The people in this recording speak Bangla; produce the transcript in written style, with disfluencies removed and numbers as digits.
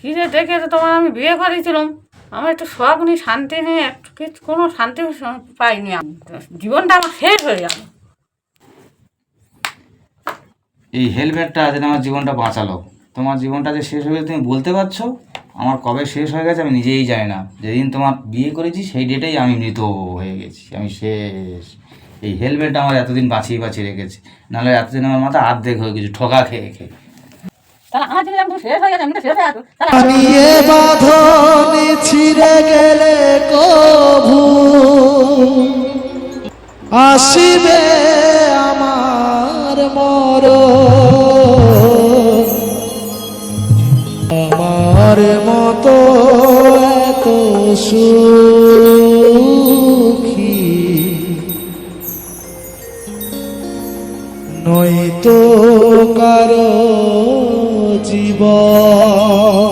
ফিরে ডেকেছে, তোমার আমি বিয়ে করেছিলাম, আমার একটু শখ নিয়ে শান্তি নিয়ে একটু কিছু কোনো শান্তি পাইনি, আমি জীবনটা আমার শেষ হয়ে গেল। এই হেলমেটটা যেন আমার জীবনটা বাঁচালো। তোমার জীবনটা যে শেষ হয়ে গেছে তুমি বলতে পারছো? আমার কবে শেষ হয়ে গেছে আমি নিজেই জানি না। যেদিন তোমার বিয়ে করেছি সেই ডেটেই আমি মৃত হয়ে গেছি, আমি শেষ। এই হেলমেটটা আমার এতদিন বাঁচিয়ে বাঁচিয়ে রেখেছে, নাহলে এতদিন আমার মাথা অর্ধেক হয়ে গেছে ঠকা খেয়ে খেয়ে। তাহলে আমার জীবন একদম শেষ হয়ে গেছে, আমি তো শেষ হয়ে আছো। নিয়ে বাঁধনে ছিঁড়ে গেলে কভু আসিবে আমার মরণ। আমার মতো এত সুখী নয়তো কারো জীবন।